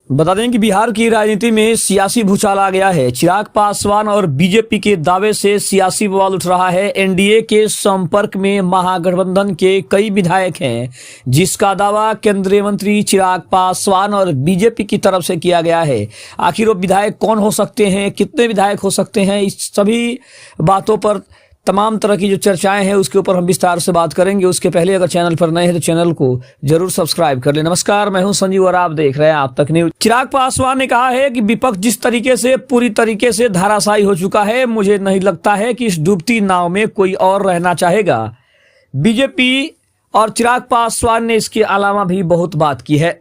बता दें कि बिहार की राजनीति में सियासी भूचाल आ गया है। चिराग पासवान और बीजेपी के दावे से सियासी बवाल उठ रहा है। एनडीए के संपर्क में महागठबंधन के कई विधायक हैं, जिसका दावा केंद्रीय मंत्री चिराग पासवान और बीजेपी की तरफ से किया गया है। आखिर वो विधायक कौन हो सकते हैं, कितने विधायक हो सकते हैं, इस सभी बातों पर तमाम तरह की जो चर्चाएं हैं उसके ऊपर हम विस्तार से बात करेंगे। उसके पहले अगर चैनल पर नए हैं तो चैनल को जरूर सब्सक्राइब कर लें। नमस्कार, मैं हूं संजीव और आप देख रहे हैं आप तक न्यूज। चिराग पासवान ने कहा है कि विपक्ष जिस तरीके से पूरी तरीके से धाराशायी हो चुका है, मुझे नहीं लगता है कि इस डूबती नाव में कोई और रहना चाहेगा। बीजेपी और चिराग पासवान ने इसके अलावा भी बहुत बात की है।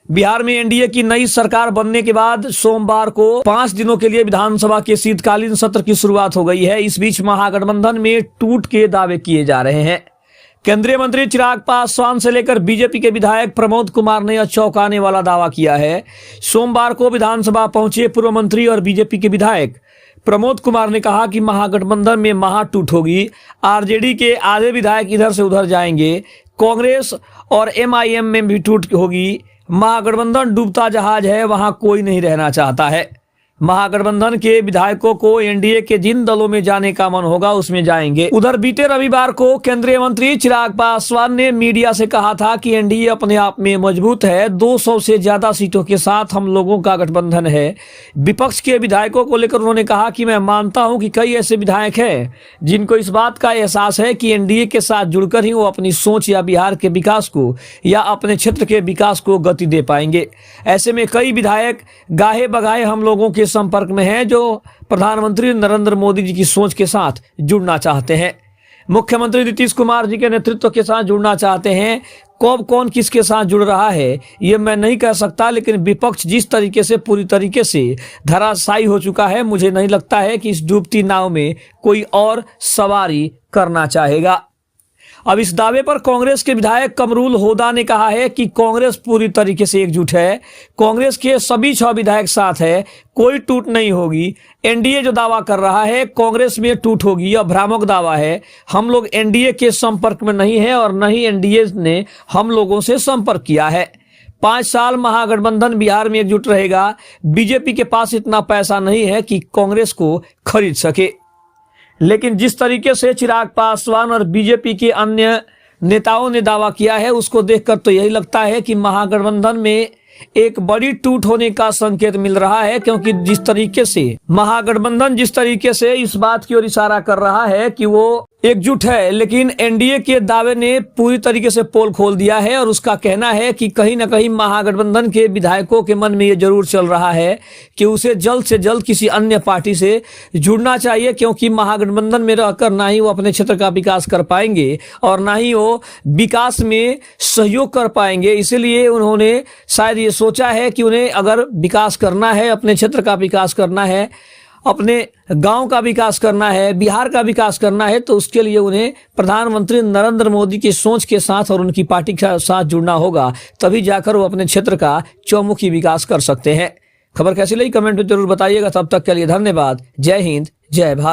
बिहार में एनडीए की नई सरकार बनने के बाद सोमवार को 5 दिनों के लिए विधानसभा के शीतकालीन सत्र की शुरुआत हो गई है। इस बीच महागठबंधन में टूट के दावे किए जा रहे हैं। केंद्रीय मंत्री चिराग पासवान से लेकर बीजेपी के विधायक प्रमोद कुमार ने चौंकाने वाला दावा किया है। सोमवार को विधानसभा पहुंचे पूर्व मंत्री और बीजेपी के विधायक प्रमोद कुमार ने कहा कि महागठबंधन में महाटूट होगी। आरजेडी के आधे विधायक इधर से उधर जाएंगे। कांग्रेस और एमआईएम में भी टूट होगी। महागठबंधन डूबता जहाज है, वहां कोई नहीं रहना चाहता है। महागठबंधन के विधायकों को एनडीए के जिन दलों में जाने का मन होगा उसमें जाएंगे। उधर बीते रविवार को केंद्रीय मंत्री चिराग पासवान ने मीडिया से कहा था कि एनडीए अपने आप में मजबूत है। 200 से ज्यादा सीटों के साथ हम लोगों का गठबंधन है। विपक्ष के विधायकों को लेकर उन्होंने कहा कि मैं मानता हूं कि कई ऐसे विधायक हैं जिनको इस बात का एहसास है कि एनडीए के साथ जुड़कर ही वो अपनी सोच या बिहार के विकास को या अपने क्षेत्र के विकास को गति दे पाएंगे। ऐसे में कई विधायक गाहे बगाहे हम लोगों के संपर्क में हैं जो प्रधानमंत्री नरेंद्र मोदी जी की सोच के साथ जुड़ना चाहते हैं। मुख्यमंत्री नीतीश कुमार जी के नेतृत्व के साथ जुड़ना चाहते हैं। कब कौन किसके साथ जुड़ रहा है ये मैं नहीं कह सकता, लेकिन विपक्ष जिस तरीके से पूरी तरीके से धराशायी हो चुका है, मुझे नहीं लगता है कि इस डूबती नाव में कोई और सवारी करना चाहेगा। अब इस दावे पर कांग्रेस के विधायक कमरुल होदा ने कहा है कि कांग्रेस पूरी तरीके से एकजुट है। कांग्रेस के सभी 6 विधायक साथ है, कोई टूट नहीं होगी। एनडीए जो दावा कर रहा है कांग्रेस में टूट होगी, यह भ्रामक दावा है। हम लोग एनडीए के संपर्क में नहीं है और न ही एनडीए ने हम लोगों से संपर्क किया है। 5 साल महागठबंधन बिहार में एकजुट रहेगा। बीजेपी के पास इतना पैसा नहीं है कि कांग्रेस को खरीद सके। लेकिन जिस तरीके से चिराग पासवान और बीजेपी के अन्य नेताओं ने दावा किया है उसको देखकर तो यही लगता है कि महागठबंधन में एक बड़ी टूट होने का संकेत मिल रहा है, क्योंकि जिस तरीके से महागठबंधन जिस तरीके से इस बात की ओर इशारा कर रहा है कि वो एकजुट है, लेकिन एनडीए के दावे ने पूरी तरीके से पोल खोल दिया है और उसका कहना है कि कहीं ना कहीं महागठबंधन के विधायकों के मन में ये जरूर चल रहा है कि उसे जल्द से jल्द किसी अन्य पार्टी से जुड़ना चाहिए, क्योंकि महागठबंधन में रहकर ना ही वो अपने क्षेत्र का विकास कर पाएंगे और ना ही वो विकास में सहयोग कर पाएंगे। इसीलिए उन्होंने शायद ये सोचा है कि उन्हें अगर विकास करना है, अपने क्षेत्र का विकास करना है, अपने गांव का विकास करना है, बिहार का विकास करना है, तो उसके लिए उन्हें प्रधानमंत्री नरेंद्र मोदी की सोच के साथ और उनकी पार्टी के साथ जुड़ना होगा। तभी जाकर वो अपने क्षेत्र का चौमुखी विकास कर सकते हैं। खबर कैसी लगी कमेंट में जरूर बताइएगा। तब तक के लिए धन्यवाद। जय हिंद, जय भारत।